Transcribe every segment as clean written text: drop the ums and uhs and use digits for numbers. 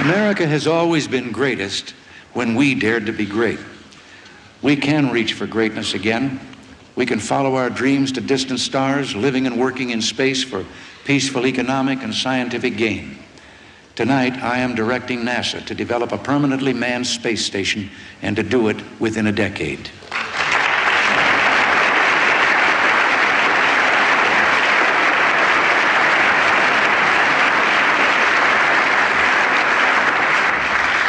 America has always been greatest when we dared to be great. We can reach for greatness again. We can follow our dreams to distant stars, living and working in space for peaceful economic and scientific gain. Tonight, I am directing NASA to develop a permanently manned space station and to do it within a decade.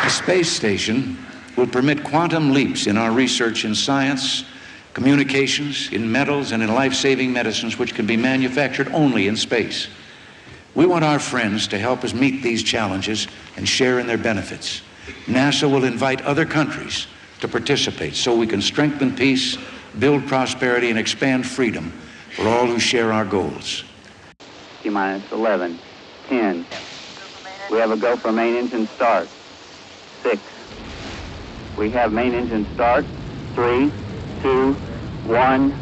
The space station will permit quantum leaps in our research in science, communications, in metals, and in life-saving medicines which can be manufactured only in space. We want our friends to help us meet these challenges and share in their benefits. NASA will invite other countries to participate so we can strengthen peace, build prosperity, and expand freedom for all who share our goals. T-minus 11, 10. We have a go for main engine start. 6. We have main engine start. 3, 2, 1.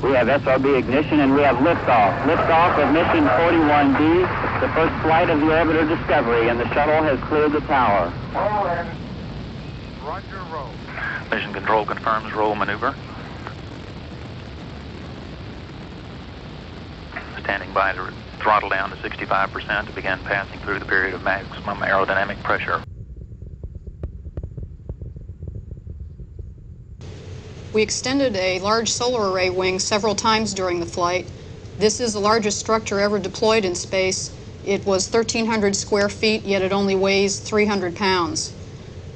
We have SRB ignition and we have liftoff. Liftoff of mission 41D, the first flight of the orbiter Discovery, and the shuttle has cleared the tower. Roll in. Roger, roll. Mission control confirms roll maneuver. Standing by to throttle down to 65% to begin passing through the period of maximum aerodynamic pressure. We extended a large solar array wing several times during the flight. This is the largest structure ever deployed in space. It was 1,300 square feet, yet it only weighs 300 pounds.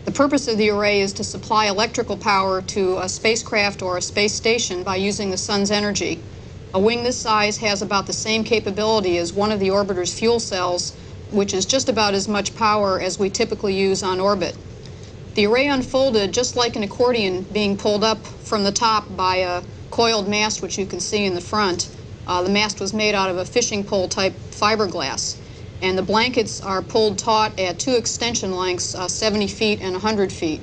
The purpose of the array is to supply electrical power to a spacecraft or a space station by using the sun's energy. A wing this size has about the same capability as one of the orbiter's fuel cells, which is just about as much power as we typically use on orbit. The array unfolded just like an accordion being pulled up from the top by a coiled mast, which you can see in the front. The mast was made out of a fishing pole type fiberglass, and the blankets are pulled taut at 2 extension lengths, 70 feet and 100 feet.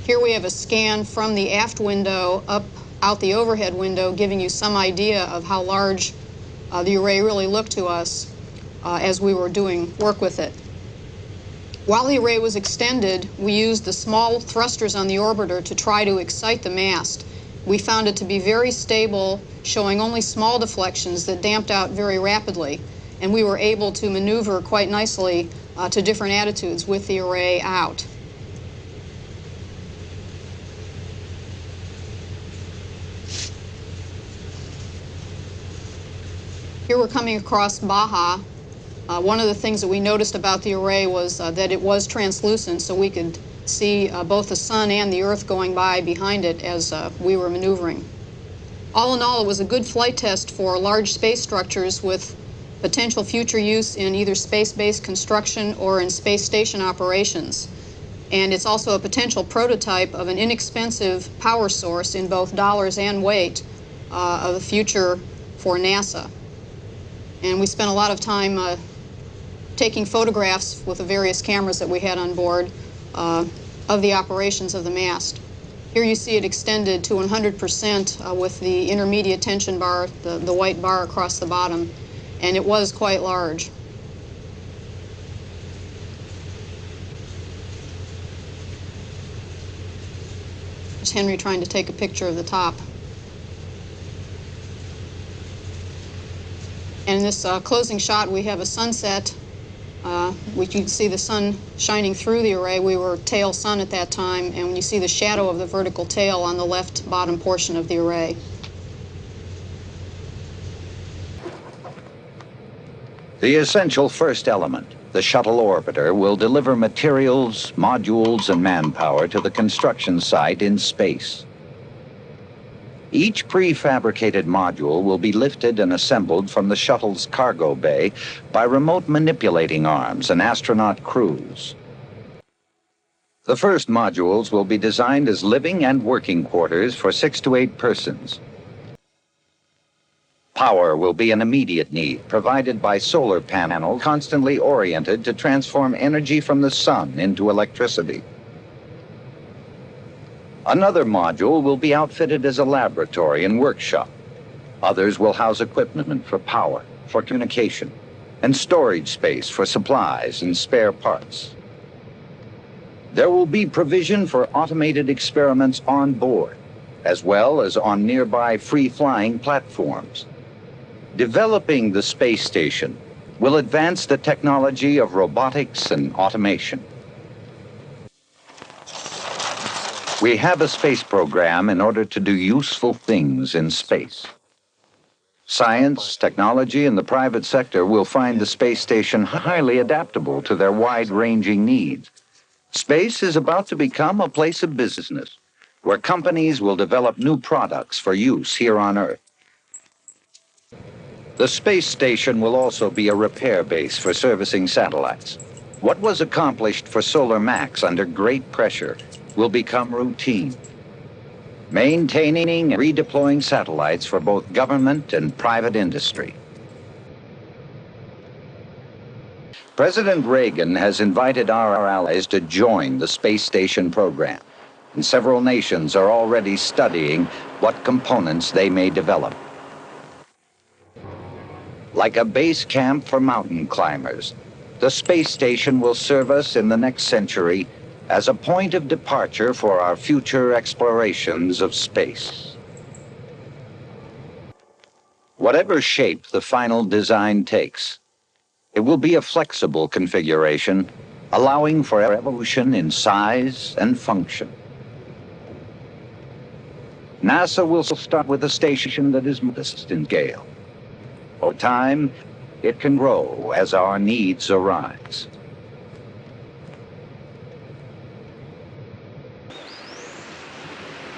Here we have a scan from the aft window up out the overhead window, giving you some idea of how large the array really looked to us as we were doing work with it. While the array was extended, we used the small thrusters on the orbiter to try to excite the mast. We found it to be very stable, showing only small deflections that damped out very rapidly, and we were able to maneuver quite nicely to different attitudes with the array out. Here we're coming across Baja. One of the things that we noticed about the array was that it was translucent, so we could see both the sun and the Earth going by behind it as we were maneuvering. All in all, it was a good flight test for large space structures with potential future use in either space-based construction or in space station operations. And it's also a potential prototype of an inexpensive power source in both dollars and weight of the future for NASA. And we spent a lot of time taking photographs with the various cameras that we had on board of the operations of the mast. Here you see it extended to 100% with the intermediate tension bar, the white bar across the bottom, and it was quite large. There's Henry trying to take a picture of the top. And in this closing shot, we have a sunset. You can see the sun shining through the array. We were tail sun at that time, and when you see the shadow of the vertical tail on the left bottom portion of the array. The essential first element, the shuttle orbiter, will deliver materials, modules, and manpower to the construction site in space. Each prefabricated module will be lifted and assembled from the shuttle's cargo bay by remote manipulating arms and astronaut crews. The first modules will be designed as living and working quarters for 6 to 8 persons. Power will be an immediate need, provided by solar panels constantly oriented to transform energy from the sun into electricity. Another module will be outfitted as a laboratory and workshop. Others will house equipment for power, for communication, and storage space for supplies and spare parts. There will be provision for automated experiments on board, as well as on nearby free-flying platforms. Developing the space station will advance the technology of robotics and automation. We have a space program in order to do useful things in space. Science, technology, and the private sector will find the space station highly adaptable to their wide-ranging needs. Space is about to become a place of business, where companies will develop new products for use here on Earth. The space station will also be a repair base for servicing satellites. What was accomplished for Solar Max under great pressure will become routine. Maintaining and redeploying satellites for both government and private industry. President Reagan has invited our allies to join the space station program, and several nations are already studying what components they may develop. Like a base camp for mountain climbers, the space station will serve us in the next century as a point of departure for our future explorations of space. Whatever shape the final design takes, it will be a flexible configuration, allowing for evolution in size and function. NASA will start with a station that is modest in scale. Over time, it can grow as our needs arise.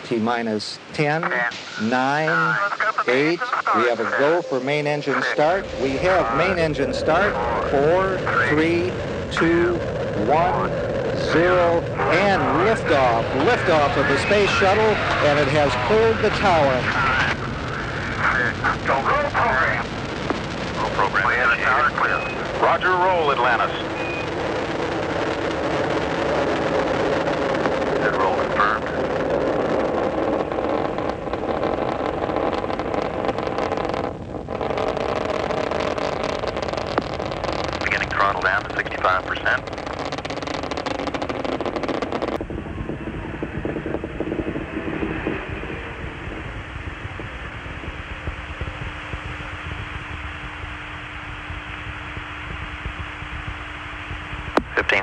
T-minus 10, 9, 8. We have a go for main engine start. We have main engine start. 4, 3, 2, 1, 0, and liftoff. Liftoff of the space shuttle, and it has cleared the tower. Roll program initiated. Roger, roll, Atlantis. Good roll confirmed. Beginning throttle down to 65%.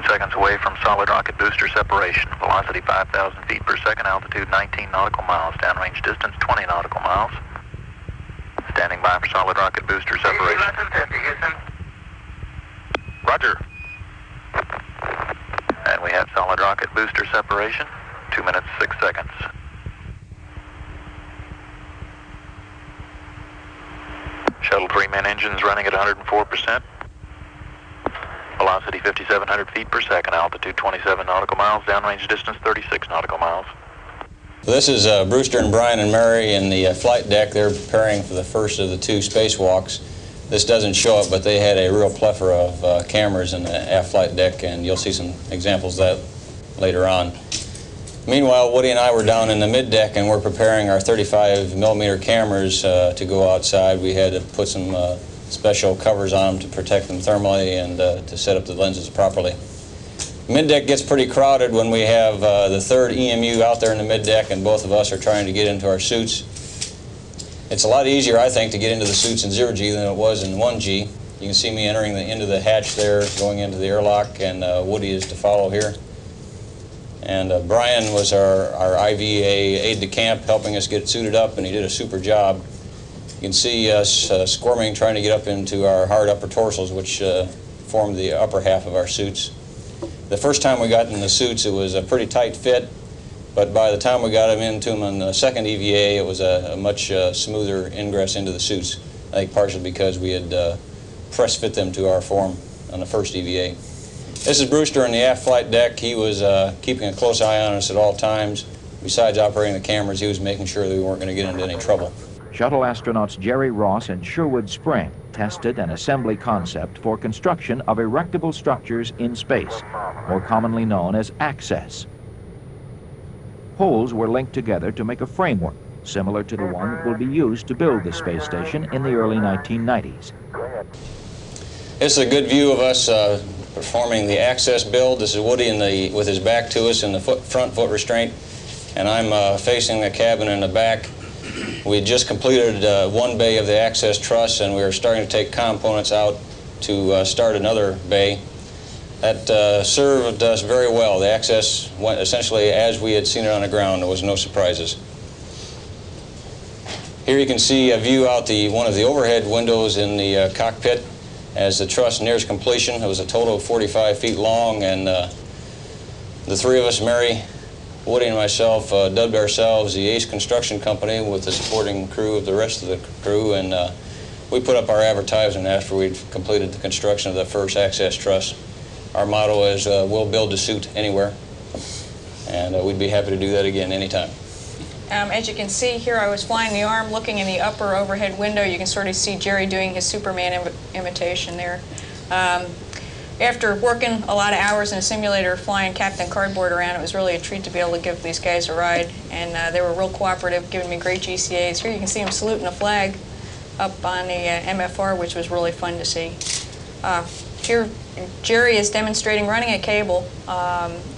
Seconds away from solid rocket booster separation. Velocity 5,000 feet per second, altitude 19 nautical miles, downrange distance 20 nautical miles. Standing by for solid rocket booster separation. Roger. And we have solid rocket booster separation, 2 minutes, 6 seconds. Shuttle 3 main engines running at 104%. Velocity 5,700 feet per second, altitude 27 nautical miles, downrange distance 36 nautical miles. This is Brewster and Brian and Mary in the flight deck. They're preparing for the first of the 2 spacewalks. This doesn't show it, but they had a real plethora of cameras in the aft flight deck, and you'll see some examples of that later on. Meanwhile, Woody and I were down in the mid-deck, and we're preparing our 35mm cameras to go outside. We had to put some special covers on them to protect them thermally and to set up the lenses properly. Mid-deck gets pretty crowded when we have the 3rd EMU out there in the mid-deck and both of us are trying to get into our suits. It's a lot easier, I think, to get into the suits in 0G than it was in 1G. You can see me entering into the hatch there, going into the airlock, and Woody is to follow here. And Brian was our IVA aide-de-camp, helping us get suited up, and he did a super job. You can see us squirming, trying to get up into our hard upper torsos, which form the upper half of our suits. The first time we got in the suits, it was a pretty tight fit, but by the time we got into them on the 2nd EVA, it was a much smoother ingress into the suits. I think partially because we had press fit them to our form on the 1st EVA. This is Brewster in the aft flight deck. He was keeping a close eye on us at all times. Besides operating the cameras, he was making sure that we weren't going to get into any trouble. Shuttle astronauts Jerry Ross and Sherwood Spring tested an assembly concept for construction of erectable structures in space, more commonly known as access. Poles were linked together to make a framework, similar to the one that will be used to build the space station in the early 1990s. This is a good view of us performing the access build. This is Woody with his back to us in the front foot restraint, and I'm facing the cabin in the back. We just completed one bay of the access truss, and we were starting to take components out to start another bay. That served us very well. The access went essentially as we had seen it on the ground. There was no surprises. Here you can see a view out one of the overhead windows in the cockpit as the truss nears completion. It was a total of 45 feet long, and the three of us, Mary, Woody, and myself, dubbed ourselves the Ace Construction Company with the supporting crew of the rest of the crew, and we put up our advertisement after we'd completed the construction of the first access truss. Our motto is, we'll build to suit anywhere, and we'd be happy to do that again anytime. As you can see here, I was flying the arm, looking in the upper overhead window. You can sort of see Jerry doing his Superman imitation there. After working a lot of hours in a simulator flying Captain Cardboard around, it was really a treat to be able to give these guys a ride, and they were real cooperative, giving me great GCAs. Here you can see him saluting a flag up on the MFR, which was really fun to see. Here, Jerry is demonstrating running a cable,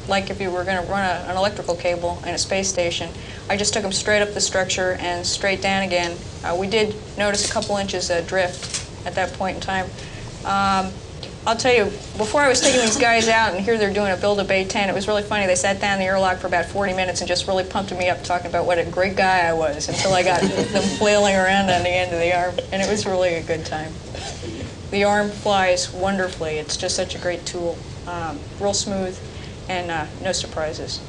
like if you were going to run an electrical cable in a space station. I just took him straight up the structure and straight down again. We did notice a couple inches drift at that point in time. I'll tell you, before I was taking these guys out, and here they're doing a build of Bay 10, it was really funny. They sat down in the airlock for about 40 minutes and just really pumped me up, talking about what a great guy I was, until I got them flailing around on the end of the arm, and it was really a good time. The arm flies wonderfully. It's just such a great tool. Real smooth, and no surprises.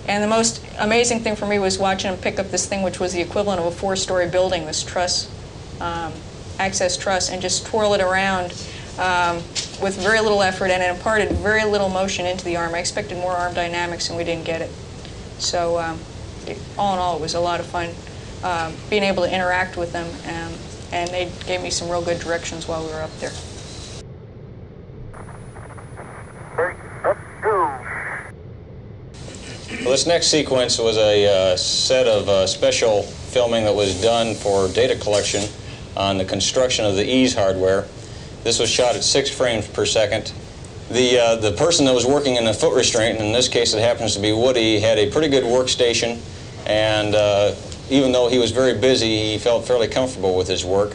And the most amazing thing for me was watching him pick up this thing, which was the equivalent of a 4-story building, this truss, access truss, and just twirl it around with very little effort, and it imparted very little motion into the arm. I expected more arm dynamics, and we didn't get it. So all in all, it was a lot of fun being able to interact with them, and they gave me some real good directions while we were up there. Well, this next sequence was a set of special filming that was done for data collection on the construction of the EASE hardware. This was shot at 6 frames per second. The person that was working in the foot restraint, and in this case it happens to be Woody, had a pretty good workstation, and even though he was very busy, he felt fairly comfortable with his work.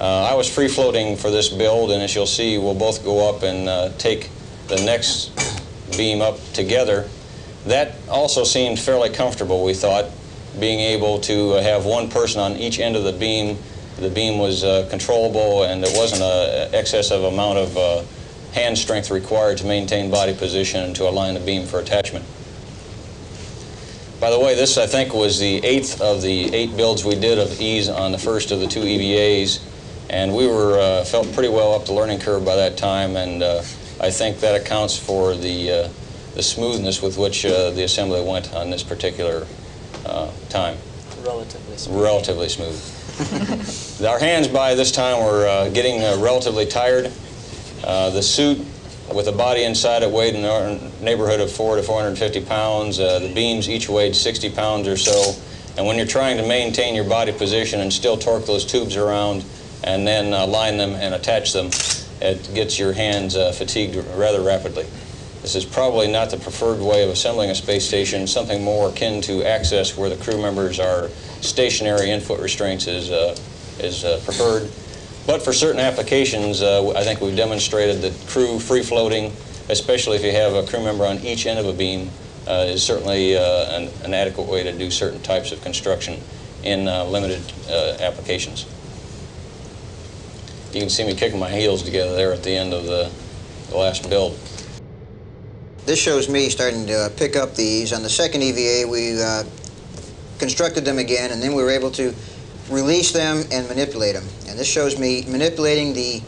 I was free-floating for this build, and as you'll see, we'll both go up and take the next beam up together. That also seemed fairly comfortable, we thought, being able to have one person on each end of the beam. The beam was controllable, and there wasn't an excessive amount of hand strength required to maintain body position and to align the beam for attachment. By the way, this, I think, was the 8th of the 8 builds we did of EASE on the first of the 2 EVAs, and we were felt pretty well up the learning curve by that time, and I think that accounts for the smoothness with which the assembly went on this particular time. Relatively smooth. Relatively smooth. Our hands by this time were getting relatively tired. The suit with the body inside it weighed in the neighborhood of 400 to 450 pounds. The beams each weighed 60 pounds or so. And when you're trying to maintain your body position and still torque those tubes around and then line them and attach them, it gets your hands fatigued rather rapidly. This is probably not the preferred way of assembling a space station. Something more akin to access, where the crew members are stationary in foot restraints, is preferred. But for certain applications, I think we've demonstrated that crew free-floating, especially if you have a crew member on each end of a beam, is certainly an adequate way to do certain types of construction in limited applications. You can see me kicking my heels together there at the end of the last build. This shows me starting to pick up these. On the second EVA, we constructed them again, and then we were able to release them and manipulate them. And this shows me manipulating the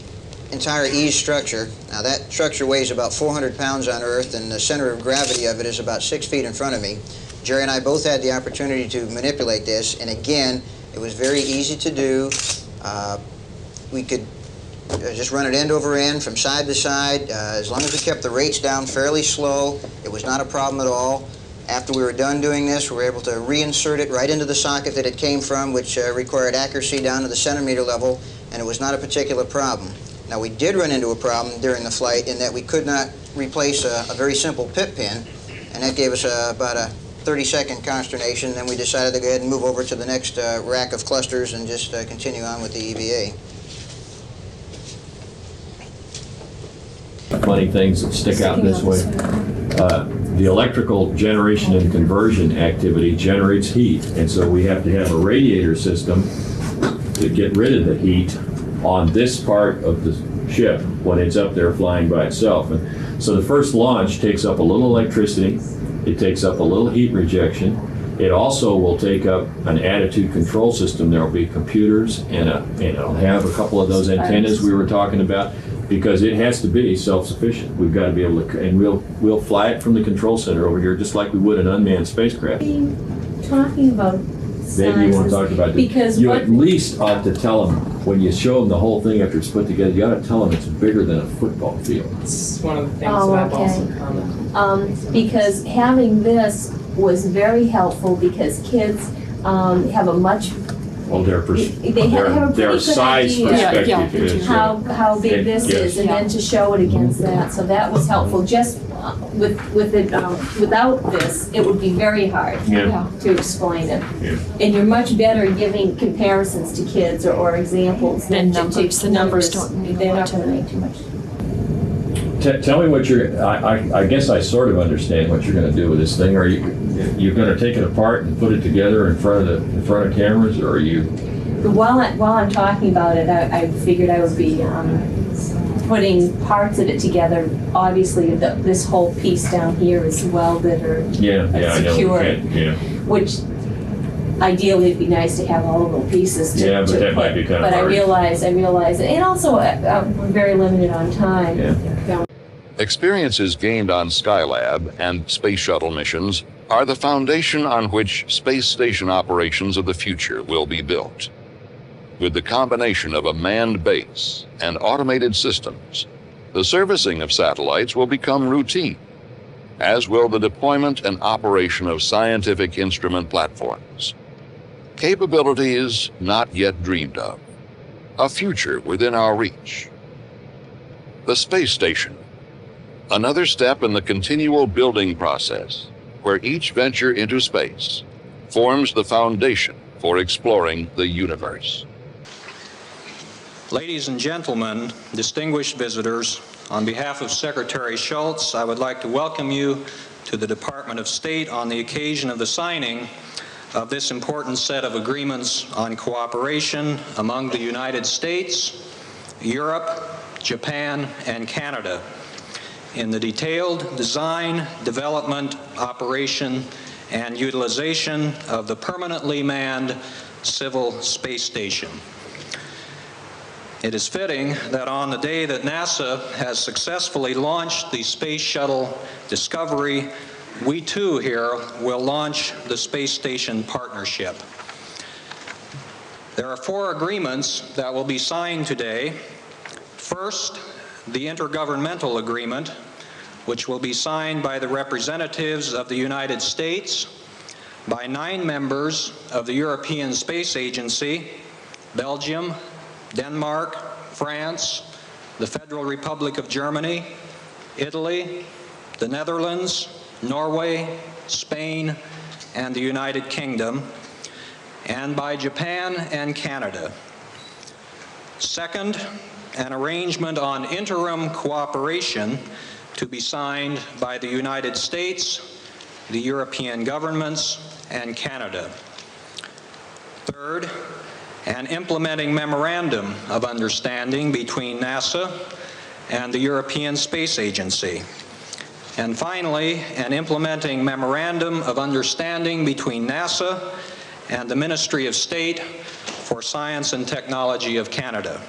entire EASE structure. Now, that structure weighs about 400 pounds on Earth, and the center of gravity of it is about 6 feet in front of me. Jerry and I both had the opportunity to manipulate this, and again, it was very easy to do. We could just run it end over end from side to side. As long as we kept the rates down fairly slow, it was not a problem at all. After we were done doing this, we were able to reinsert it right into the socket that it came from, which required accuracy down to the centimeter level, and it was not a particular problem. Now, we did run into a problem during the flight in that we could not replace a very simple pit pin, and that gave us about a 30-second consternation. Then we decided to go ahead and move over to the next rack of clusters and just continue on with the EVA. Funny things that stick out this way. The electrical generation and conversion activity generates heat, and so we have to have a radiator system to get rid of the heat on this part of the ship when it's up there flying by itself. And so the first launch takes up a little electricity, it takes up a little heat rejection. It also will take up an attitude control system. There will be computers, and it'll have a couple of those antennas we were talking about, because it has to be self-sufficient. We've got to be able to, and we'll fly it from the control center over here just like we would an unmanned spacecraft. Talking about Maybe you want to talk about this. Because you at least ought to tell them, when you show them the whole thing after it's put together, you ought to tell them it's bigger than a football field. It's one of the things that I've also because having this was very helpful, because kids have a much well, their have a pretty good size idea perspective is how big this is, and then to show it against that. So that was helpful. Just with it, without this, it would be very hard to explain it. Yeah. And you're much better giving comparisons to kids or examples than the numbers don't mean they're not going to make too much. Tell me what I guess I sort of understand what you're going to do with this thing. Are you're going to take it apart and put it together in front of cameras, or are you? While I'm talking about it, I figured I would be putting parts of it together. Obviously, this whole piece down here is welded or secured, which ideally it'd be nice to have all the little pieces to but that might be kind of hard. I realize it, and also we're very limited on time. Yeah. Experiences gained on Skylab and Space Shuttle missions are the foundation on which space station operations of the future will be built. With the combination of a manned base and automated systems, the servicing of satellites will become routine, as will the deployment and operation of scientific instrument platforms. Capabilities not yet dreamed of, a future within our reach. The space station, another step in the continual building process, where each venture into space forms the foundation for exploring the universe. Ladies and gentlemen, distinguished visitors, on behalf of Secretary Shultz, I would like to welcome you to the Department of State on the occasion of the signing of this important set of agreements on cooperation among the United States, Europe, Japan, and Canada in the detailed design, development, operation, and utilization of the permanently manned civil space station. It is fitting that on the day that NASA has successfully launched the Space Shuttle Discovery, we too here will launch the Space Station Partnership. There are 4 agreements that will be signed today. First, the Intergovernmental Agreement, which will be signed by the representatives of the United States, by 9 members of the European Space Agency, Belgium, Denmark, France, the Federal Republic of Germany, Italy, the Netherlands, Norway, Spain, and the United Kingdom, and by Japan and Canada. Second, an arrangement on interim cooperation to be signed by the United States, the European governments, and Canada. Third, an implementing memorandum of understanding between NASA and the European Space Agency. And finally, an implementing memorandum of understanding between NASA and the Ministry of State for Science and Technology of Canada.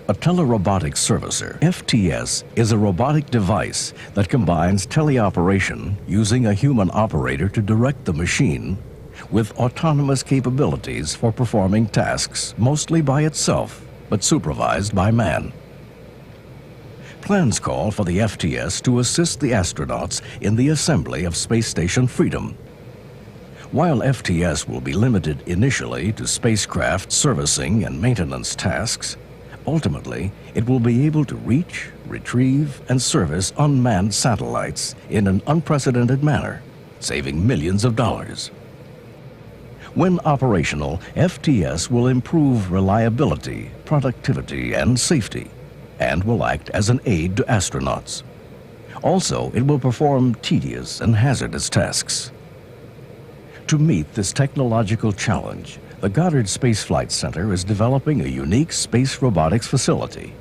A telerobotic servicer, FTS, is a robotic device that combines teleoperation using a human operator to direct the machine with autonomous capabilities for performing tasks mostly by itself, but supervised by man. Plans call for the FTS to assist the astronauts in the assembly of Space Station Freedom. While FTS will be limited initially to spacecraft servicing and maintenance tasks, Ultimately, it will be able to reach, retrieve, and service unmanned satellites in an unprecedented manner, saving millions of dollars. When operational, FTS will improve reliability, productivity, and safety, and will act as an aid to astronauts. Also, it will perform tedious and hazardous tasks. To meet this technological challenge, the Goddard Space Flight Center is developing a unique space robotics facility.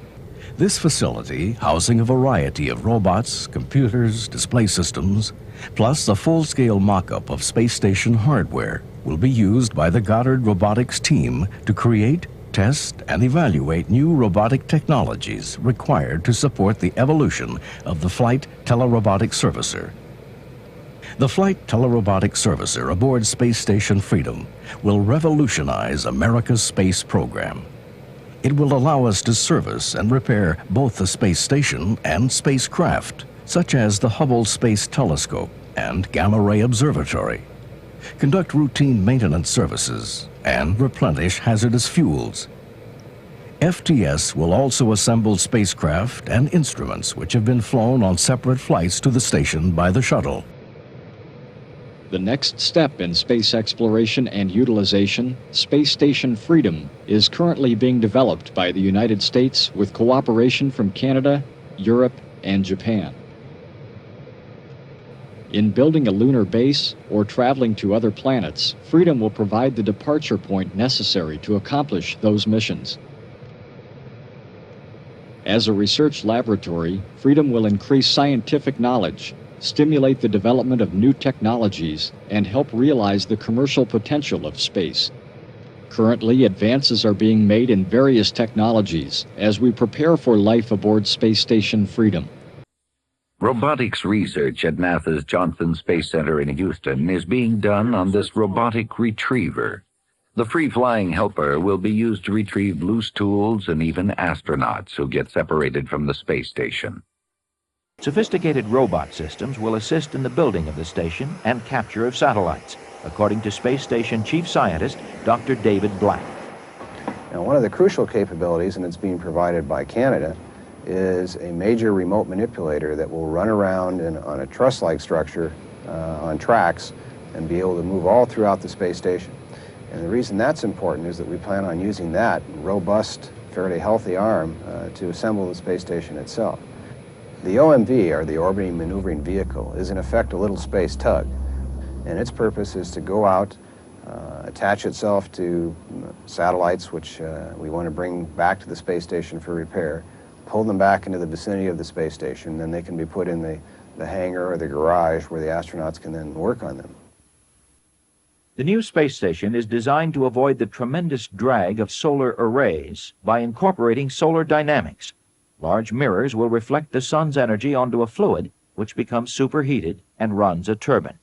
This facility, housing a variety of robots, computers, display systems, plus a full-scale mock-up of space station hardware, will be used by the Goddard Robotics team to create, test, and evaluate new robotic technologies required to support the evolution of the Flight Telerobotic Servicer. The Flight Telerobotic Servicer aboard Space Station Freedom will revolutionize America's space program. It will allow us to service and repair both the space station and spacecraft, such as the Hubble Space Telescope and Gamma Ray Observatory, conduct routine maintenance services, and replenish hazardous fuels. FTS will also assemble spacecraft and instruments which have been flown on separate flights to the station by the Shuttle. The next step in space exploration and utilization, Space Station Freedom, is currently being developed by the United States with cooperation from Canada, Europe, and Japan. In building a lunar base or traveling to other planets, Freedom will provide the departure point necessary to accomplish those missions. As a research laboratory, Freedom will increase scientific knowledge, stimulate the development of new technologies, and help realize the commercial potential of space. Currently, advances are being made in various technologies as we prepare for life aboard Space Station Freedom. Robotics research at NASA's Johnson Space Center in Houston is being done on this robotic retriever. The free-flying helper will be used to retrieve loose tools and even astronauts who get separated from the space station. Sophisticated robot systems will assist in the building of the station and capture of satellites, according to Space Station Chief Scientist Dr. David Black. Now, one of the crucial capabilities, and it's being provided by Canada, is a major remote manipulator that will run around on a truss-like structure on tracks and be able to move all throughout the space station. And the reason that's important is that we plan on using that robust, fairly healthy arm to assemble the space station itself. The OMV, or the Orbiting Maneuvering Vehicle, is in effect a little space tug, and its purpose is to go out, attach itself to satellites which we want to bring back to the space station for repair, pull them back into the vicinity of the space station, then they can be put in the hangar or the garage where the astronauts can then work on them. The new space station is designed to avoid the tremendous drag of solar arrays by incorporating solar dynamics. Large mirrors will reflect the sun's energy onto a fluid, which becomes superheated and runs a turbine.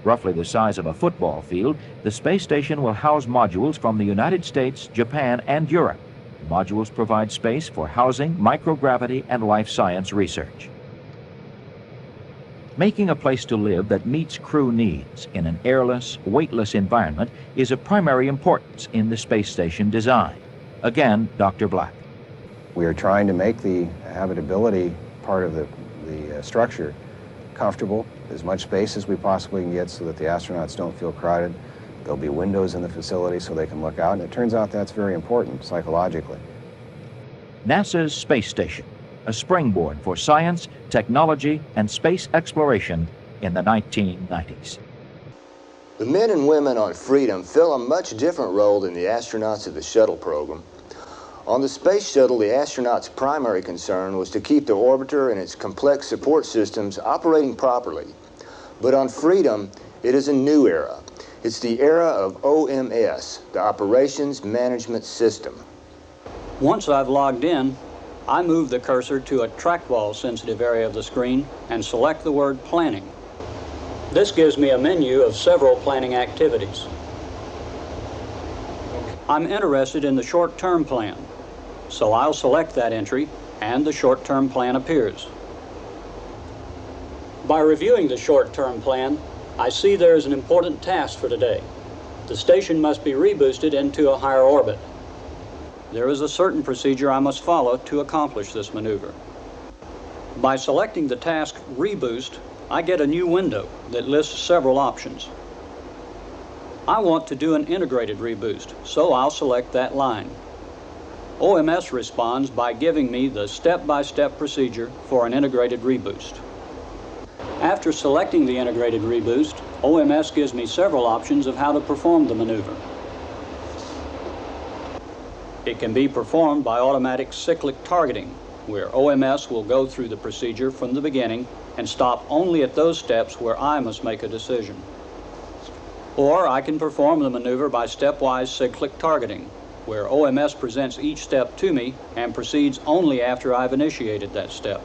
Roughly the size of a football field, the space station will house modules from the United States, Japan, and Europe. The modules provide space for housing, microgravity, and life science research. Making a place to live that meets crew needs in an airless, weightless environment is of primary importance in the space station design. Again, Dr. Black. We are trying to make the habitability part of the structure comfortable, as much space as we possibly can get so that the astronauts don't feel crowded. There'll be windows in the facility so they can look out, and it turns out that's very important psychologically. NASA's Space Station, a springboard for science, technology, and space exploration in the 1990s. The men and women on Freedom fill a much different role than the astronauts of the Shuttle program. On the Space Shuttle, the astronauts' primary concern was to keep the orbiter and its complex support systems operating properly. But on Freedom, it is a new era. It's the era of OMS, the Operations Management System. Once I've logged in, I move the cursor to a trackball-sensitive area of the screen and select the word Planning. This gives me a menu of several planning activities. I'm interested in the short-term plan, so I'll select that entry and the short-term plan appears. By reviewing the short-term plan, I see there is an important task for today. The station must be reboosted into a higher orbit. There is a certain procedure I must follow to accomplish this maneuver. By selecting the task Reboost, I get a new window that lists several options. I want to do an integrated reboost, so I'll select that line. OMS responds by giving me the step-by-step procedure for an integrated reboost. After selecting the integrated reboost, OMS gives me several options of how to perform the maneuver. It can be performed by automatic cyclic targeting, where OMS will go through the procedure from the beginning and stop only at those steps where I must make a decision. Or I can perform the maneuver by stepwise cyclic targeting, where OMS presents each step to me and proceeds only after I've initiated that step.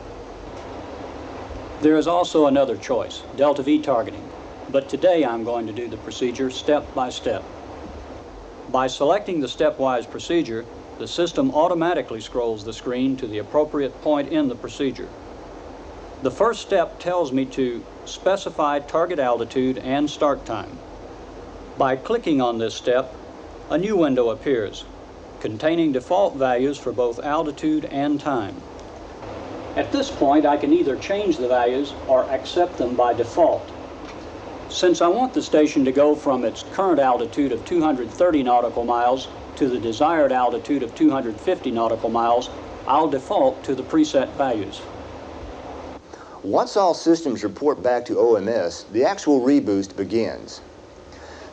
There is also another choice, delta V targeting, but today I'm going to do the procedure step by step. By selecting the stepwise procedure, the system automatically scrolls the screen to the appropriate point in the procedure. The first step tells me to specify target altitude and start time. By clicking on this step, a new window appears, containing default values for both altitude and time. At this point, I can either change the values or accept them by default. Since I want the station to go from its current altitude of 230 nautical miles to the desired altitude of 250 nautical miles, I'll default to the preset values. Once all systems report back to OMS, the actual reboost begins.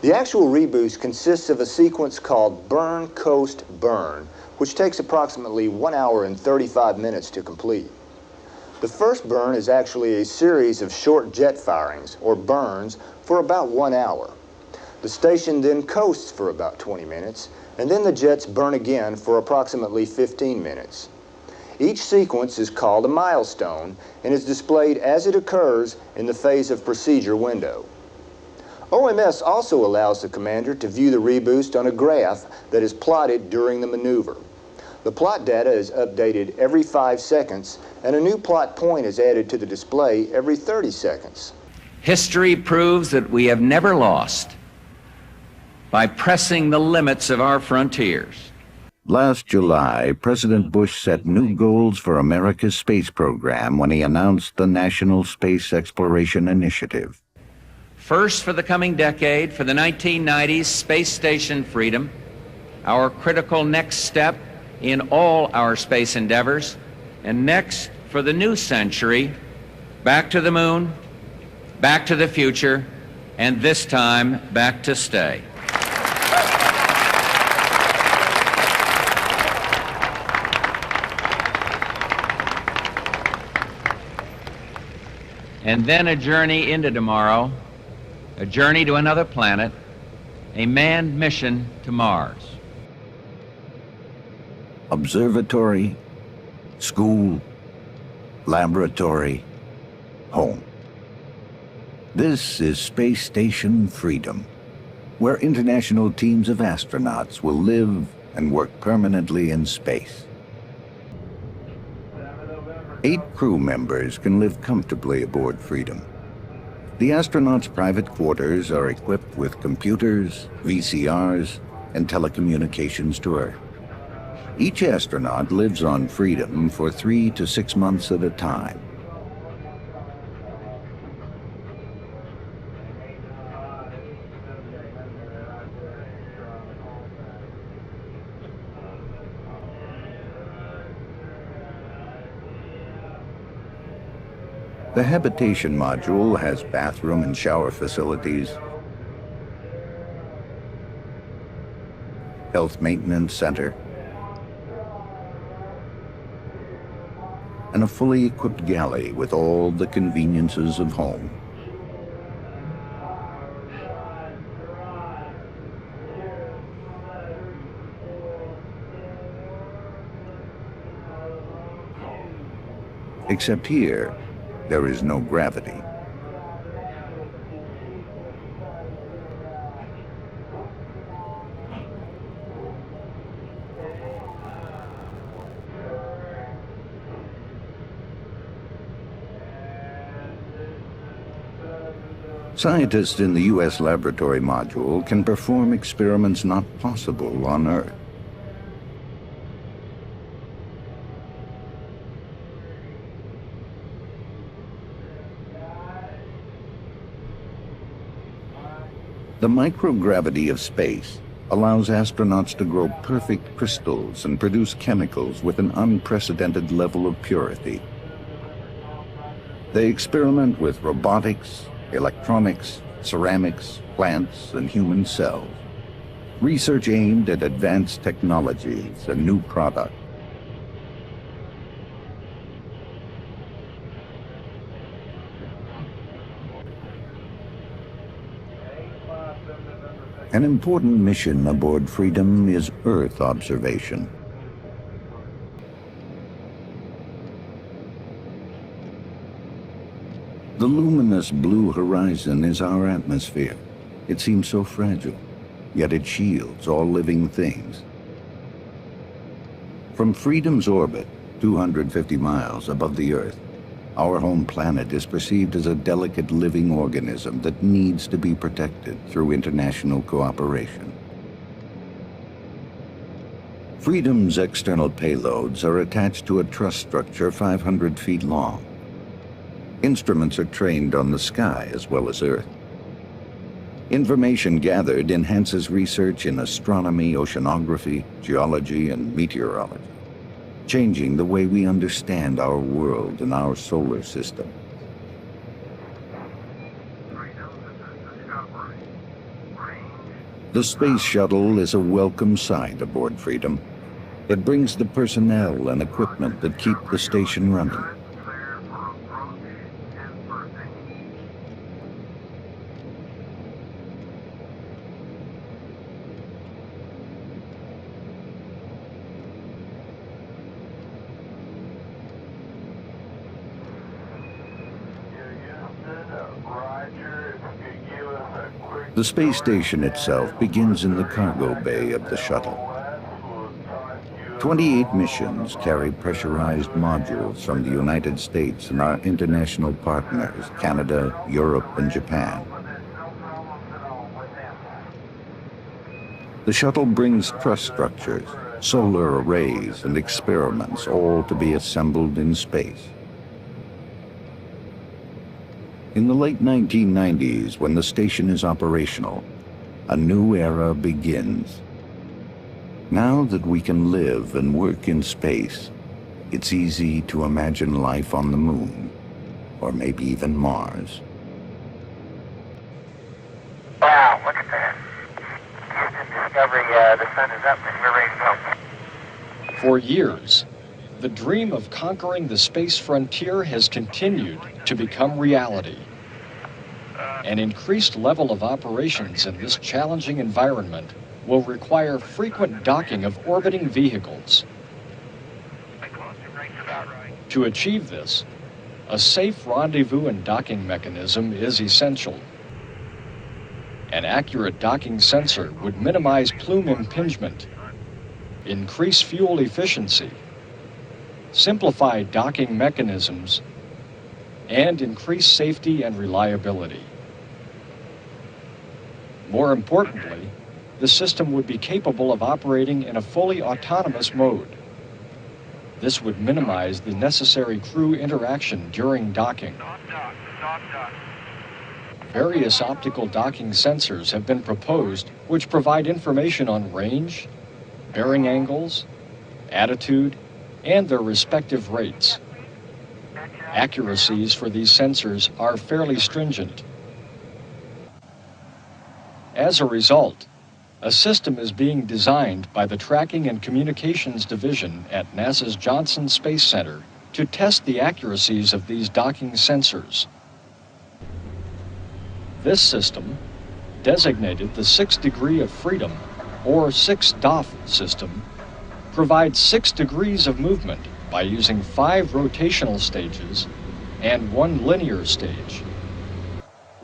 The actual reboost consists of a sequence called burn, coast, burn, which takes approximately 1 hour and 35 minutes to complete. The first burn is actually a series of short jet firings, or burns, for about 1 hour. The station then coasts for about 20 minutes, and then the jets burn again for approximately 15 minutes. Each sequence is called a milestone and is displayed as it occurs in the phase of procedure window. OMS also allows the commander to view the reboost on a graph that is plotted during the maneuver. The plot data is updated every 5 seconds, and a new plot point is added to the display every 30 seconds. History proves that we have never lost by pressing the limits of our frontiers. Last July, President Bush set new goals for America's space program when he announced the National Space Exploration Initiative. First, for the coming decade, for the 1990s, space station freedom, our critical next step in all our space endeavors, and next, for the new century, back to the moon, back to the future, and this time, back to stay. And then a journey into tomorrow, a journey to another planet, a manned mission to Mars. Observatory, school, laboratory, home. This is Space Station Freedom, where international teams of astronauts will live and work permanently in space. 8 crew members can live comfortably aboard Freedom. The astronauts' private quarters are equipped with computers, VCRs, and telecommunications to Earth. Each astronaut lives on Freedom for 3 to 6 months at a time. The habitation module has bathroom and shower facilities, health maintenance center, and a fully equipped galley with all the conveniences of home. Except here, there is no gravity. Scientists in the U.S. laboratory module can perform experiments not possible on Earth. The microgravity of space allows astronauts to grow perfect crystals and produce chemicals with an unprecedented level of purity. They experiment with robotics, electronics, ceramics, plants, and human cells. Research aimed at advanced technologies and new products. An important mission aboard Freedom is Earth observation. The luminous blue horizon is our atmosphere. It seems so fragile, yet it shields all living things. From Freedom's orbit, 250 miles above the Earth, our home planet is perceived as a delicate living organism that needs to be protected through international cooperation. Freedom's external payloads are attached to a truss structure 500 feet long. Instruments are trained on the sky as well as Earth. Information gathered enhances research in astronomy, oceanography, geology, and meteorology, changing the way we understand our world and our solar system. The Space Shuttle is a welcome sight aboard Freedom. It brings the personnel and equipment that keep the station running. The space station itself begins in the cargo bay of the shuttle. 28 missions carry pressurized modules from the United States and our international partners, Canada, Europe, and Japan. The shuttle brings truss structures, solar arrays, and experiments, all to be assembled in space. In the late 1990s, when the station is operational, a new era begins. Now that we can live and work in space, it's easy to imagine life on the moon, or maybe even Mars. Wow, look at that. Houston Discovery, the sun is up and we're ready to go. For years, the dream of conquering the space frontier has continued to become reality. An increased level of operations in this challenging environment will require frequent docking of orbiting vehicles. To achieve this, a safe rendezvous and docking mechanism is essential. An accurate docking sensor would minimize plume impingement, increase fuel efficiency, simplify docking mechanisms, and increase safety and reliability. More importantly, the system would be capable of operating in a fully autonomous mode. This would minimize the necessary crew interaction during docking. Various optical docking sensors have been proposed which provide information on range, bearing angles, attitude, and their respective rates. Accuracies for these sensors are fairly stringent. As a result, a system is being designed by the Tracking and Communications Division at NASA's Johnson Space Center to test the accuracies of these docking sensors. This system, designated the 6th degree of freedom, or 6 DOF system, provides 6 degrees of movement by using 5 rotational stages and 1 linear stage.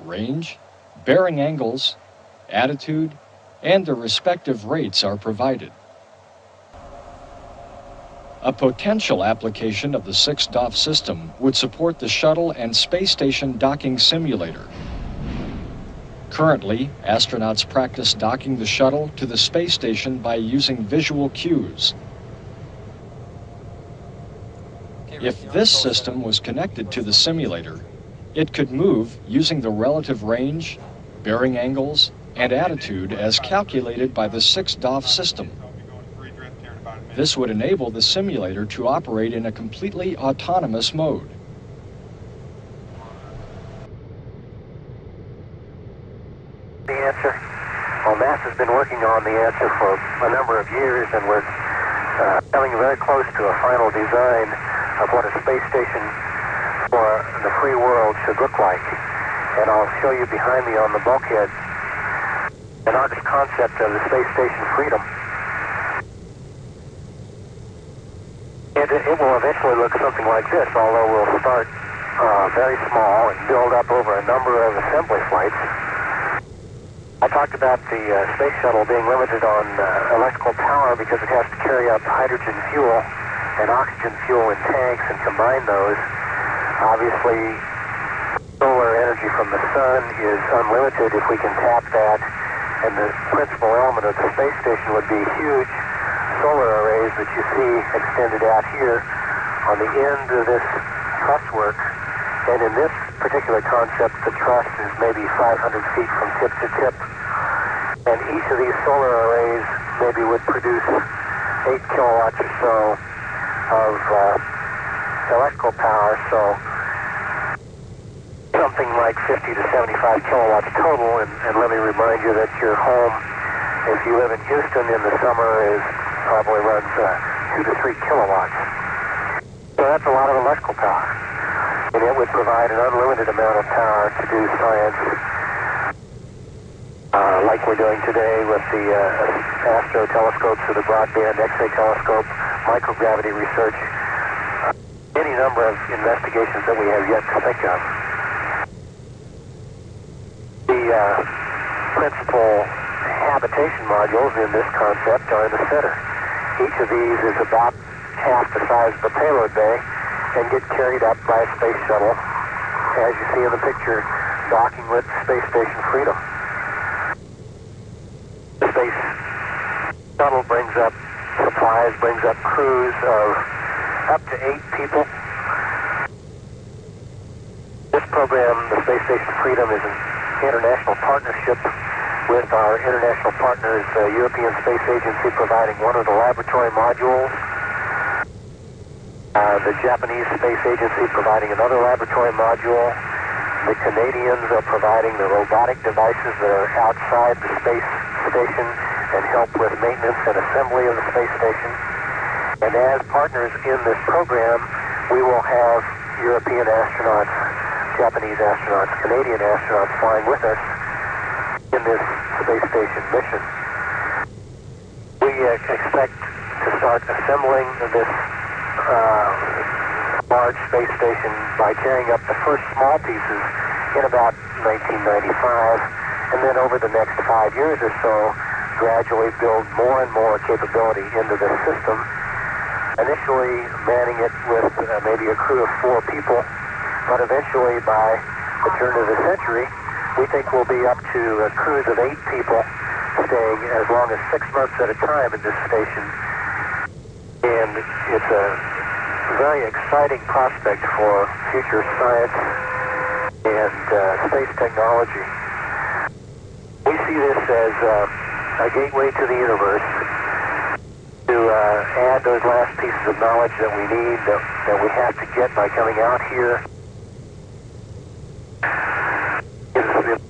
Range, bearing angles, attitude, and their respective rates are provided. A potential application of the 6 DOF system would support the shuttle and space station docking simulator. Currently, astronauts practice docking the shuttle to the space station by using visual cues. If this system was connected to the simulator, it could move using the relative range, bearing angles, and attitude as calculated by the 6-DOF system. This would enable the simulator to operate in a completely autonomous mode. The answer? Well, NASA's been working on the answer for a number of years, and we're coming very close to a final design of what a space station for the free world should look like. And I'll show you behind me on the bulkhead an artist's concept of the space station Freedom. It will eventually look something like this, although we'll start very small and build up over a number of assembly flights. I talked about the space shuttle being limited on electrical power because it has to carry up hydrogen fuel and oxygen fuel in tanks and combine those. Obviously, solar energy from the sun is unlimited if we can tap that, and the principal element of the space station would be huge solar arrays that you see extended out here on the end of this truss work. And in this particular concept, the truss is maybe 500 feet from tip to tip. And each of these solar arrays maybe would produce 8 kilowatts or so of electrical power, so something like 50 to 75 kilowatts total. And let me remind you that your home, if you live in Houston in the summer, probably runs 2 to 3 kilowatts. So that's a lot of electrical power. And it would provide an unlimited amount of power to do science like we're doing today with the astro telescopes or the broadband X-ray telescope, microgravity research, any number of investigations that we have yet to think of. The principal habitation modules in this concept are in the center. Each of these is about half the size of the payload bay and get carried up by a space shuttle, as you see in the picture, docking with Space Station Freedom. The space shuttle brings up supplies, brings up crews of up to 8 people. This program, the Space Station Freedom, is an international partnership with our international partners, the European Space Agency providing one of the laboratory modules, the Japanese Space Agency providing another laboratory module, the Canadians are providing the robotic devices that are outside the space station and help with maintenance and assembly of the space station. And as partners in this program, we will have European astronauts, Japanese astronauts, Canadian astronauts flying with us in this space station mission. We expect to start assembling this large space station by carrying up the first small pieces in about 1995, and then over the next 5 years or so, gradually build more and more capability into this system, initially manning it with maybe a crew of 4 people, but eventually by the turn of the century, we think we'll be up to crews of 8 people staying as long as 6 months at a time in this station. And it's a very exciting prospect for future science and space technology. We see this as a gateway to the universe to add those last pieces of knowledge that we need, that we have to get by coming out here. It's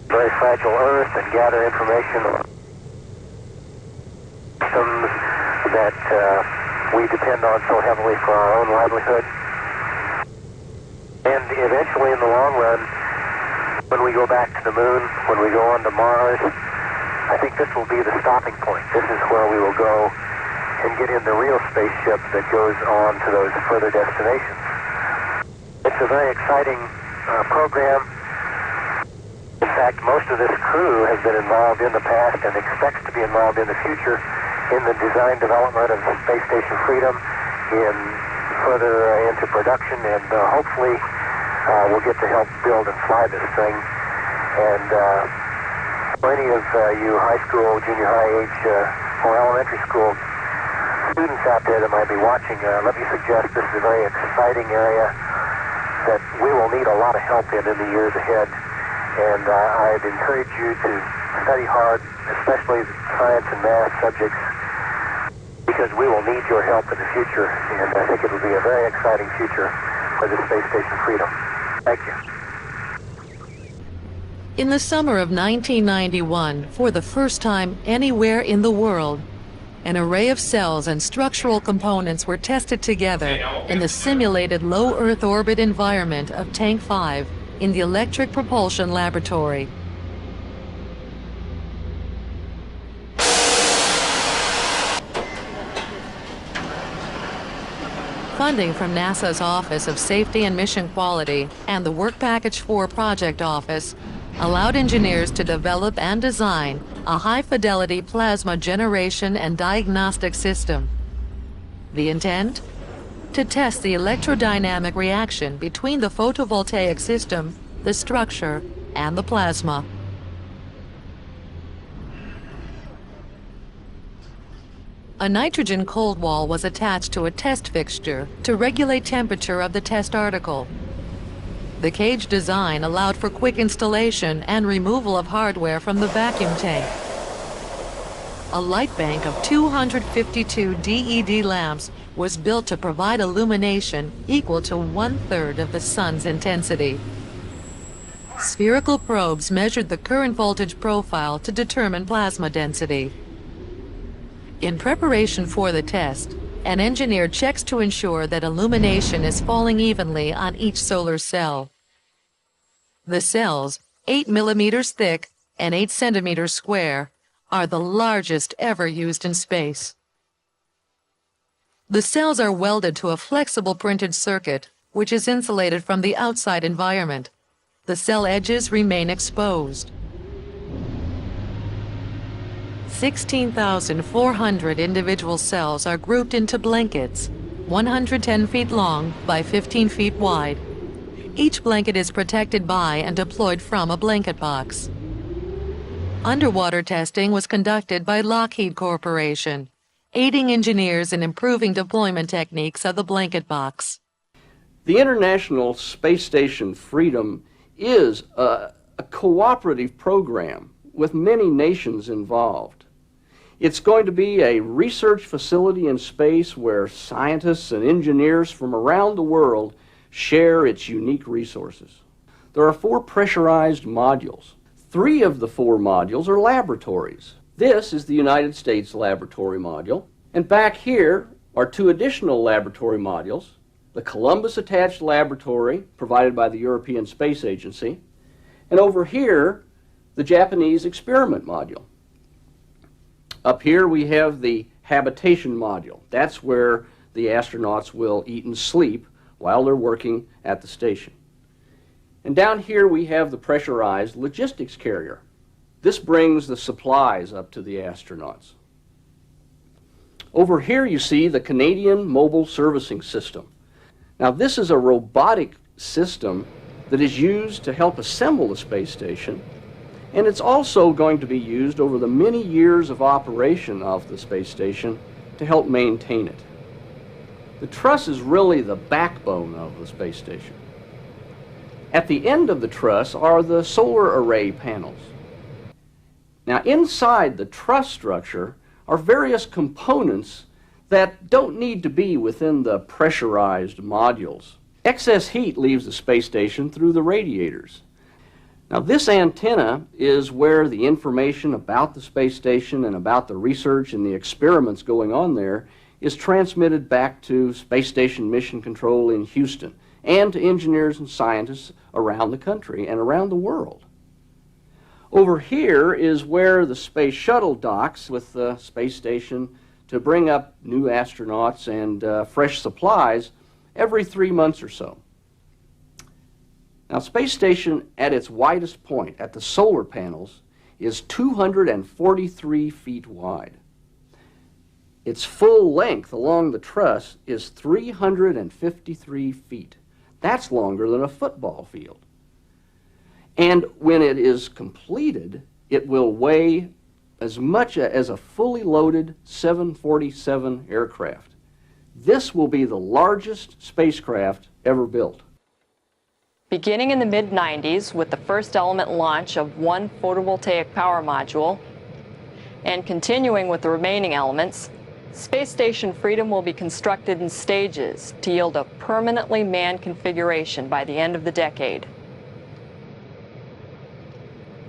very fragile Earth and gather information on systems that we depend on so heavily for our own livelihood. And eventually, in the long run, when we go back to the moon, when we go on to Mars, I think this will be the stopping point. This is where we will go and get in the real spaceship that goes on to those further destinations. It's a very exciting program. In fact, most of this crew has been involved in the past and expects to be involved in the future in the design development of Space Station Freedom, in further into production, and hopefully we'll get to help build and fly this thing And for any of you high school, junior high age, or elementary school students out there that might be watching, let me suggest this is a very exciting area that we will need a lot of help in the years ahead. And I'd encourage you to study hard, especially science and math subjects, because we will need your help in the future, and I think it will be a very exciting future for the Space Station Freedom. Thank you. In the summer of 1991, for the first time anywhere in the world, an array of cells and structural components were tested together in the simulated low Earth orbit environment of Tank 5 in the Electric Propulsion Laboratory. Funding from NASA's Office of Safety and Mission Quality and the Work Package 4 Project Office allowed engineers to develop and design a high-fidelity plasma generation and diagnostic system. The intent? To test the electrodynamic reaction between the photovoltaic system, the structure, and the plasma. A nitrogen cold wall was attached to a test fixture to regulate temperature of the test article. The cage design allowed for quick installation and removal of hardware from the vacuum tank. A light bank of 252 DED lamps was built to provide illumination equal to 1/3 of the sun's intensity. Spherical probes measured the current voltage profile to determine plasma density. In preparation for the test, an engineer checks to ensure that illumination is falling evenly on each solar cell. The cells, 8 millimeters thick and 8 centimeters square, are the largest ever used in space. The cells are welded to a flexible printed circuit, which is insulated from the outside environment. The cell edges remain exposed. 16,400 individual cells are grouped into blankets, 110 feet long by 15 feet wide. Each blanket is protected by and deployed from a blanket box. Underwater testing was conducted by Lockheed Corporation, aiding engineers in improving deployment techniques of the blanket box. The International Space Station Freedom is a cooperative program with many nations involved. It's going to be a research facility in space where scientists and engineers from around the world share its unique resources. There are 4 pressurized modules. 3 of the 4 modules are laboratories. This is the United States Laboratory module, and back here are 2 additional laboratory modules, the Columbus Attached Laboratory provided by the European Space Agency, and over here the Japanese Experiment module. Up here we have the Habitation module. That's where the astronauts will eat and sleep while they're working at the station. And down here we have the pressurized logistics carrier. This brings the supplies up to the astronauts. Over here you see the Canadian Mobile Servicing System. Now this is a robotic system that is used to help assemble the space station, and it's also going to be used over the many years of operation of the space station to help maintain it. The truss is really the backbone of the space station. At the end of the truss are the solar array panels. Now inside the truss structure are various components that don't need to be within the pressurized modules. Excess heat leaves the space station through the radiators. Now this antenna is where the information about the space station and about the research and the experiments going on there is transmitted back to Space Station Mission Control in Houston and to engineers and scientists around the country and around the world. Over here is where the Space Shuttle docks with the space station to bring up new astronauts and fresh supplies every 3 months or so. Now, Space Station at its widest point, at the solar panels, is 243 feet wide. Its full length along the truss is 353 feet. That's longer than a football field. And when it is completed, it will weigh as much as a fully loaded 747 aircraft. This will be the largest spacecraft ever built. Beginning in the mid-90s with the first element launch of one photovoltaic power module, and continuing with the remaining elements, Space Station Freedom will be constructed in stages to yield a permanently manned configuration by the end of the decade.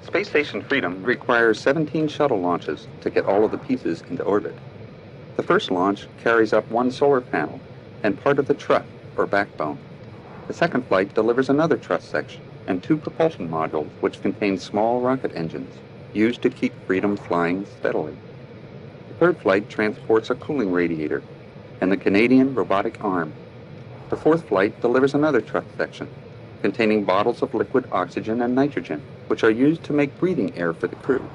Space Station Freedom requires 17 shuttle launches to get all of the pieces into orbit. The first launch carries up one solar panel and part of the truss, or backbone. The second flight delivers another truss section and two propulsion modules which contain small rocket engines used to keep Freedom flying steadily. The third flight transports a cooling radiator and the Canadian robotic arm. The fourth flight delivers another truss section containing bottles of liquid oxygen and nitrogen, which are used to make breathing air for the crew.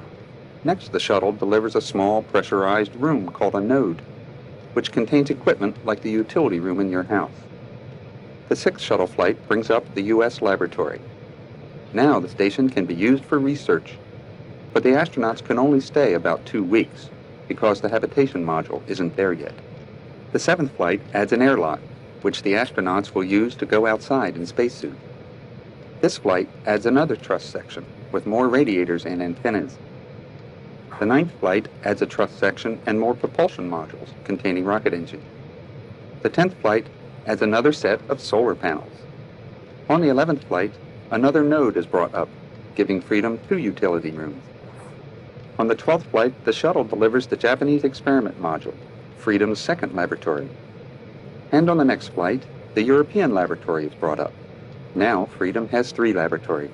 Next, the shuttle delivers a small pressurized room called a node, which contains equipment like the utility room in your house. The sixth shuttle flight brings up the U.S. laboratory. Now the station can be used for research, but the astronauts can only stay about 2 weeks because the habitation module isn't there yet. The seventh flight adds an airlock, which the astronauts will use to go outside in spacesuits. This flight adds another truss section with more radiators and antennas. The ninth flight adds a truss section and more propulsion modules containing rocket engines. The 10th flight adds another set of solar panels. On the 11th flight, another node is brought up, giving Freedom 2 utility rooms. On the 12th flight, the shuttle delivers the Japanese experiment module, Freedom's second laboratory. And on the next flight, the European laboratory is brought up. Now, Freedom has 3 laboratories.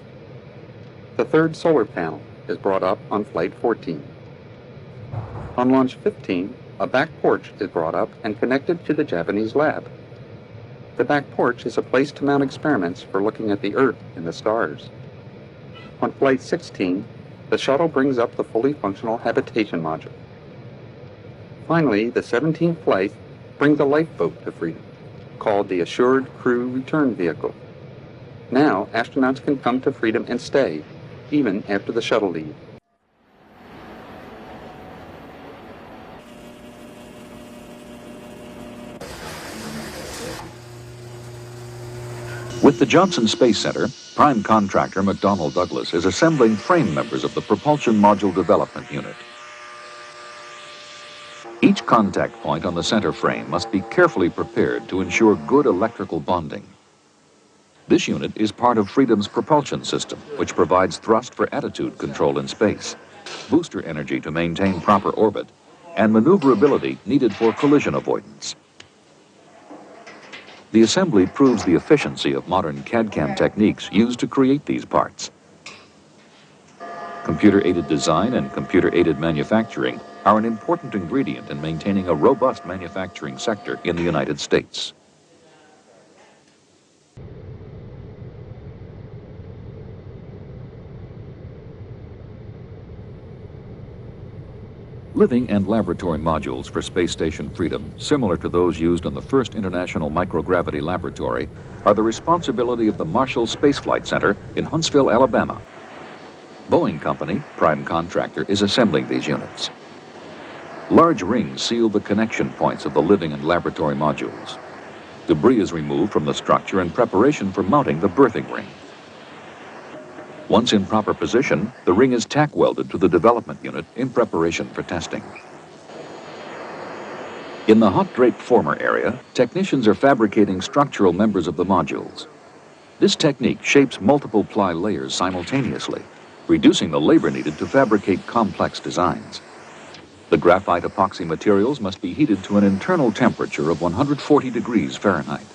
The third solar panel is brought up on Flight 14. On Launch 15, a back porch is brought up and connected to the Japanese lab. The back porch is a place to mount experiments for looking at the Earth and the stars. On Flight 16, the shuttle brings up the fully functional habitation module. Finally, the 17th flight brings a lifeboat to Freedom, called the Assured Crew Return Vehicle. Now, astronauts can come to Freedom and stay, even after the shuttle leaves. With the Johnson Space Center, prime contractor McDonnell Douglas is assembling frame members of the Propulsion Module Development Unit. Each contact point on the center frame must be carefully prepared to ensure good electrical bonding. This unit is part of Freedom's propulsion system, which provides thrust for attitude control in space, booster energy to maintain proper orbit, and maneuverability needed for collision avoidance. The assembly proves the efficiency of modern CAD/CAM techniques used to create these parts. Computer-aided design and computer-aided manufacturing are an important ingredient in maintaining a robust manufacturing sector in the United States. Living and laboratory modules for Space Station Freedom, similar to those used on the first International Microgravity Laboratory, are the responsibility of the Marshall Space Flight Center in Huntsville, Alabama. Boeing Company, prime contractor, is assembling these units. Large rings seal the connection points of the living and laboratory modules. Debris is removed from the structure in preparation for mounting the berthing ring. Once in proper position, the ring is tack welded to the development unit in preparation for testing. In the hot draped former area, technicians are fabricating structural members of the modules. This technique shapes multiple ply layers simultaneously, reducing the labor needed to fabricate complex designs. The graphite epoxy materials must be heated to an internal temperature of 140 degrees Fahrenheit.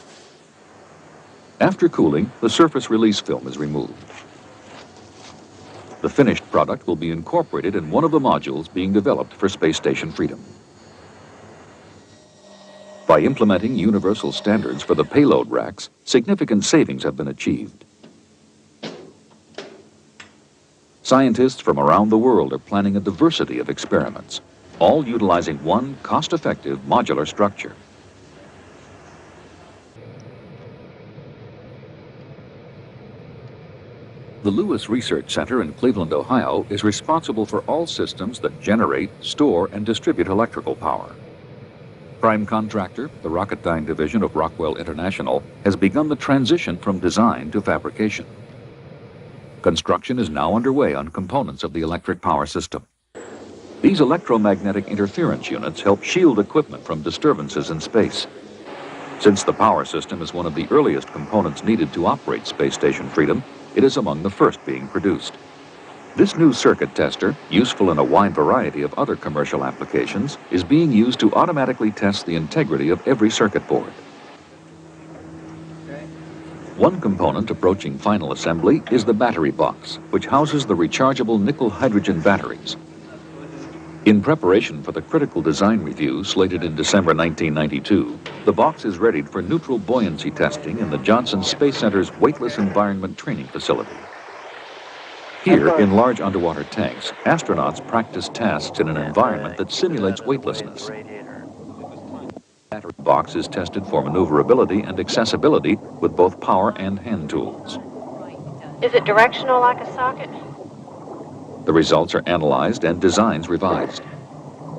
After cooling, the surface release film is removed. The finished product will be incorporated in one of the modules being developed for Space Station Freedom. By implementing universal standards for the payload racks, significant savings have been achieved. Scientists from around the world are planning a diversity of experiments, all utilizing one cost-effective modular structure. The Lewis Research Center in Cleveland, Ohio, is responsible for all systems that generate, store, and distribute electrical power. Prime contractor, the Rocketdyne division of Rockwell International, has begun the transition from design to fabrication. Construction is now underway on components of the electric power system. These electromagnetic interference units help shield equipment from disturbances in space. Since the power system is one of the earliest components needed to operate Space Station Freedom, it is among the first being produced. This new circuit tester, useful in a wide variety of other commercial applications, is being used to automatically test the integrity of every circuit board. One component approaching final assembly is the battery box, which houses the rechargeable nickel-hydrogen batteries. In preparation for the critical design review slated in December 1992, the box is readied for neutral buoyancy testing in the Johnson Space Center's Weightless Environment Training Facility. Here, in large underwater tanks, astronauts practice tasks in an environment that simulates weightlessness. The battery box is tested for maneuverability and accessibility with both power and hand tools. Is it directional like a socket? The results are analyzed and designs revised.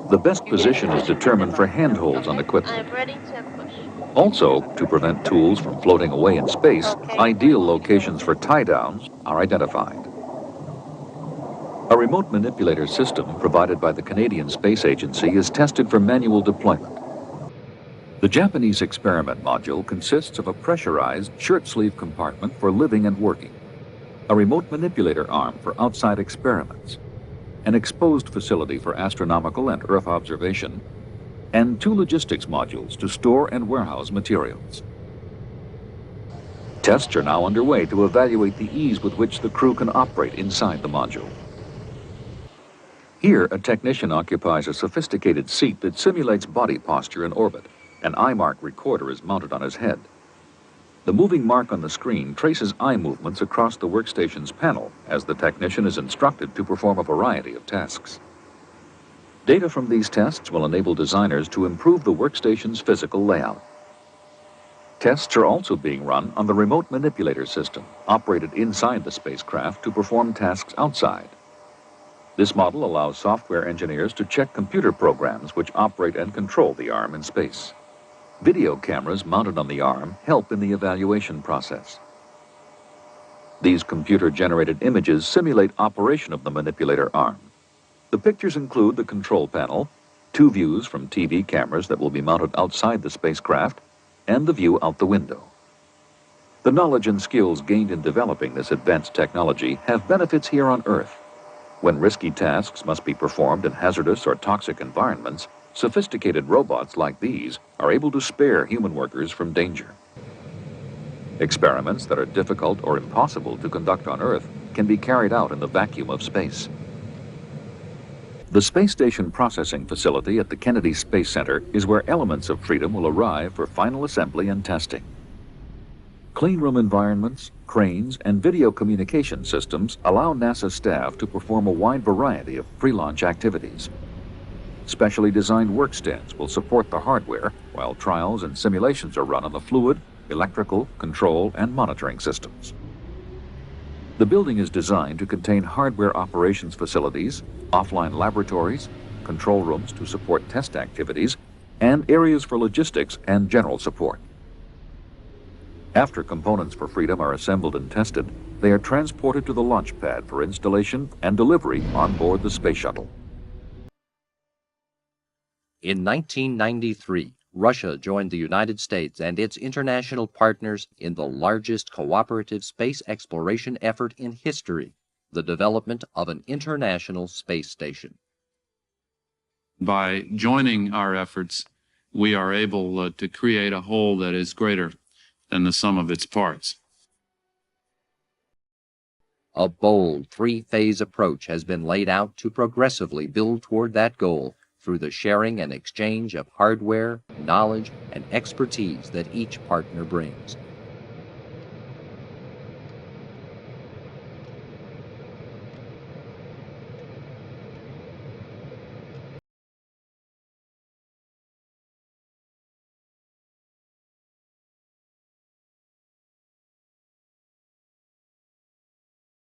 The best position is determined for handholds on equipment. I'm ready to push. Also, to prevent tools from floating away in space, ideal locations for tie-downs are identified. A remote manipulator system provided by the Canadian Space Agency is tested for manual deployment. The Japanese experiment module consists of a pressurized shirt-sleeve compartment for living and working, a remote manipulator arm for outside experiments, an exposed facility for astronomical and Earth observation, and 2 logistics modules to store and warehouse materials. Tests are now underway to evaluate the ease with which the crew can operate inside the module. Here, a technician occupies a sophisticated seat that simulates body posture in orbit. An eye mark recorder is mounted on his head. The moving mark on the screen traces eye movements across the workstation's panel as the technician is instructed to perform a variety of tasks. Data from these tests will enable designers to improve the workstation's physical layout. Tests are also being run on the remote manipulator system, operated inside the spacecraft to perform tasks outside. This model allows software engineers to check computer programs which operate and control the arm in space. Video cameras mounted on the arm help in the evaluation process. These computer-generated images simulate operation of the manipulator arm. The pictures include the control panel, 2 views from TV cameras that will be mounted outside the spacecraft, and the view out the window. The knowledge and skills gained in developing this advanced technology have benefits here on Earth. When risky tasks must be performed in hazardous or toxic environments, sophisticated robots like these are able to spare human workers from danger. Experiments that are difficult or impossible to conduct on Earth can be carried out in the vacuum of space. The Space Station Processing Facility at the Kennedy Space Center is where elements of Freedom will arrive for final assembly and testing. Cleanroom environments, cranes, and video communication systems allow NASA staff to perform a wide variety of pre-launch activities. Specially designed workstands will support the hardware, while trials and simulations are run on the fluid, electrical, control, and monitoring systems. The building is designed to contain hardware operations facilities, offline laboratories, control rooms to support test activities, and areas for logistics and general support. After components for Freedom are assembled and tested, they are transported to the launch pad for installation and delivery on board the Space Shuttle. In 1993, Russia joined the United States and its international partners in the largest cooperative space exploration effort in history, the development of an international space station. By joining our efforts, we are able to create a whole that is greater than the sum of its parts. A bold 3-phase approach has been laid out to progressively build toward that goal through the sharing and exchange of hardware, knowledge, and expertise that each partner brings.